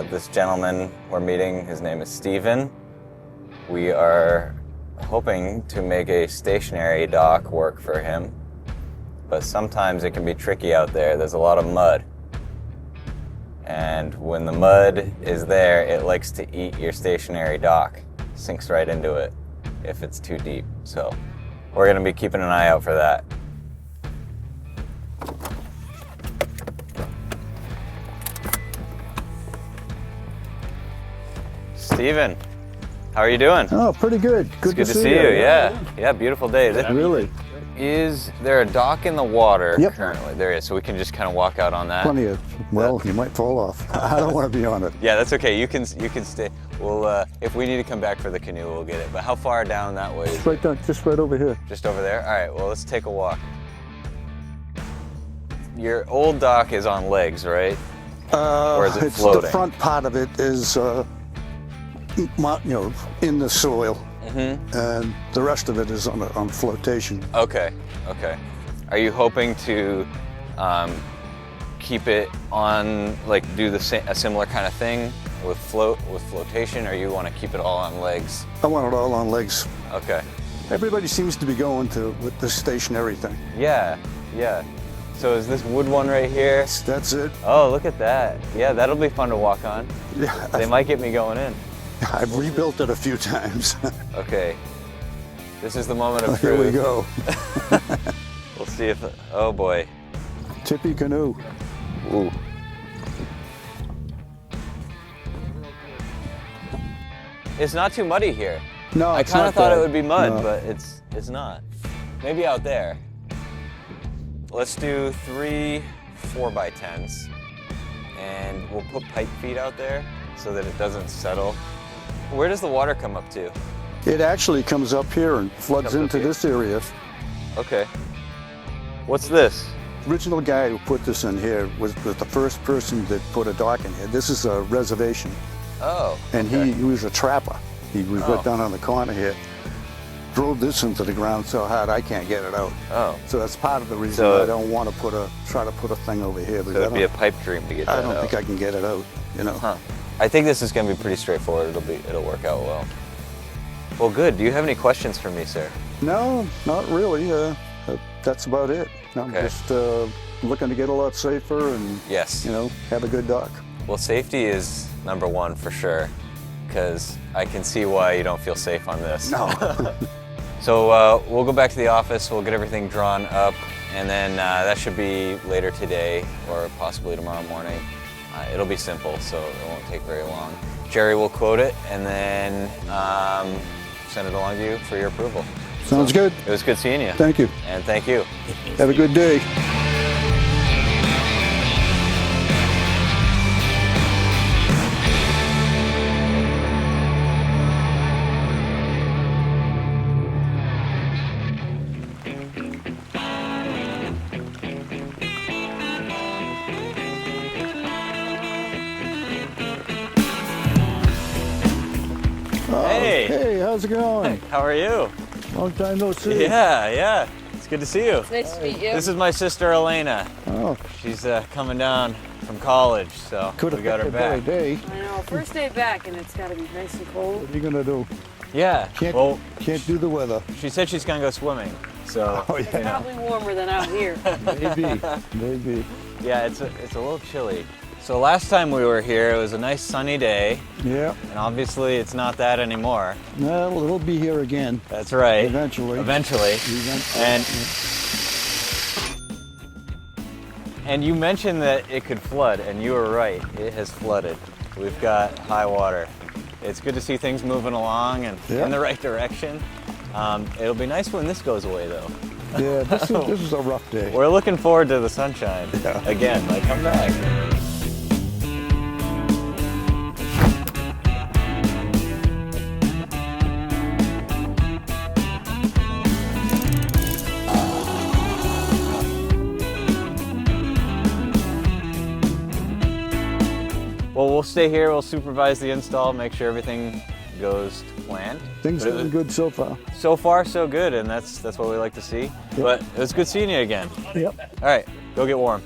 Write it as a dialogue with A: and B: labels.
A: this gentleman we're meeting, his name is Steven. We are hoping to make a stationary dock work for him, but sometimes it can be tricky out there. There's a lot of mud. And when the mud is there, it likes to eat your stationary dock. Sinks right into it if it's too deep. So we're gonna be keeping an eye out for that. Steven, how are you doing?
B: Oh, pretty good.
A: Good to see you. Yeah, beautiful day.
B: Really?
A: Is there a dock in the water
B: Yep.
A: currently? There is, so we can just kind of walk out on that.
B: Plenty of, well, you might fall off. I don't want to be on it.
A: Yeah, that's okay. You can stay. We'll if we need to come back for the canoe, we'll get it. But how far down that way?
B: It's right down, just right over here.
A: Just over there? All right, well, let's take a walk. Your old dock is on legs, right? Or is it floating?
B: The front part of it is, in the soil. And the rest of it is on flotation.
A: Okay. Are you hoping to keep it on, like, do a similar kind of thing with flotation, or you want to keep it all on legs?
B: I want it all on legs.
A: Okay.
B: Everybody seems to be going with the stationary thing.
A: Yeah. So is this wood one right here?
B: That's it.
A: Oh, look at that. Yeah, that'll be fun to walk on.
B: Yeah.
A: They might get me going in.
B: I've rebuilt it a few times.
A: Okay. This is the moment of
B: Here
A: truth.
B: we go.
A: We'll see if, oh boy.
B: Tippy canoe.
A: Ooh. It's not too muddy here.
B: No,
A: I
B: it's
A: kind
B: not
A: of thought
B: bad.
A: it would be mud,
B: No.
A: but it's not. Maybe out there. Let's do 3 4x10s, and we'll put pipe feet out there so that it doesn't settle. Where does the water come up to?
B: It actually comes up here and floods
A: Comes up
B: into
A: here.
B: this area.
A: Okay. What's this?
B: Original guy who put this in here was the first person that put a dock in here. This is a reservation.
A: Oh.
B: And
A: okay.
B: he was a trapper. He was right down on the corner here. Drove this into the ground so hard I can't get it out.
A: Oh.
B: So that's part of the reason
A: So-
B: I don't want to try to put a thing over here.
A: So
B: Because
A: it'd be a pipe dream to get that
B: I don't
A: out.
B: think I can get it out, you know.
A: Huh. I think this is going to be pretty straightforward. It'll work out well. Well, good. Do you have any questions for me, sir?
B: No, not really. That's about it. I'm
A: Okay.
B: just looking to get a lot safer and,
A: Yes.
B: have a good dock.
A: Well, safety is number one for sure, because I can see why you don't feel safe on this.
B: No.
A: So we'll go back to the office, we'll get everything drawn up, and then that should be later today or possibly tomorrow morning. It'll be simple, so it won't take very long. Jerry will quote it and then send it along to you for your approval.
B: Sounds good.
A: It was good seeing you.
B: Thank you.
A: And thank you.
B: Have a good day. Hey, how's it going?
A: How are you?
B: Long time no see.
A: Yeah. It's good to see you.
C: Nice to meet you.
A: This is my sister Elaina.
B: Oh,
A: She's coming down from college, so
B: could
A: we
B: have
A: got her
B: picked a better
A: back.
B: day.
C: I know, first day back and it's got to be nice and cold.
B: What are you gonna do?
A: Yeah. Well,
B: Can't do the weather.
A: she said she's gonna go swimming, so
B: Oh
C: It's
B: yeah,
C: probably warmer than out here.
B: maybe.
A: yeah, it's a little chilly. So last time we were here, it was a nice sunny day,
B: Yeah.
A: and obviously it's not that anymore.
B: Well, it'll be here again.
A: That's right.
B: Eventually.
A: Eventually. And you mentioned that it could flood, and you were right. It has flooded. We've got high water. It's good to see things moving along and
B: Yeah.
A: in the right direction. It'll be nice when this goes away, though.
B: Yeah, this is a rough day.
A: We're looking forward to the sunshine
B: Yeah.
A: again. Like, come back. Well, we'll stay here. We'll supervise the install, make sure everything goes to plan.
B: Things
A: But
B: have been good so far.
A: So far, so good, and that's what we like to see. But it was good seeing you again.
B: Yep.
A: All right, go get warm.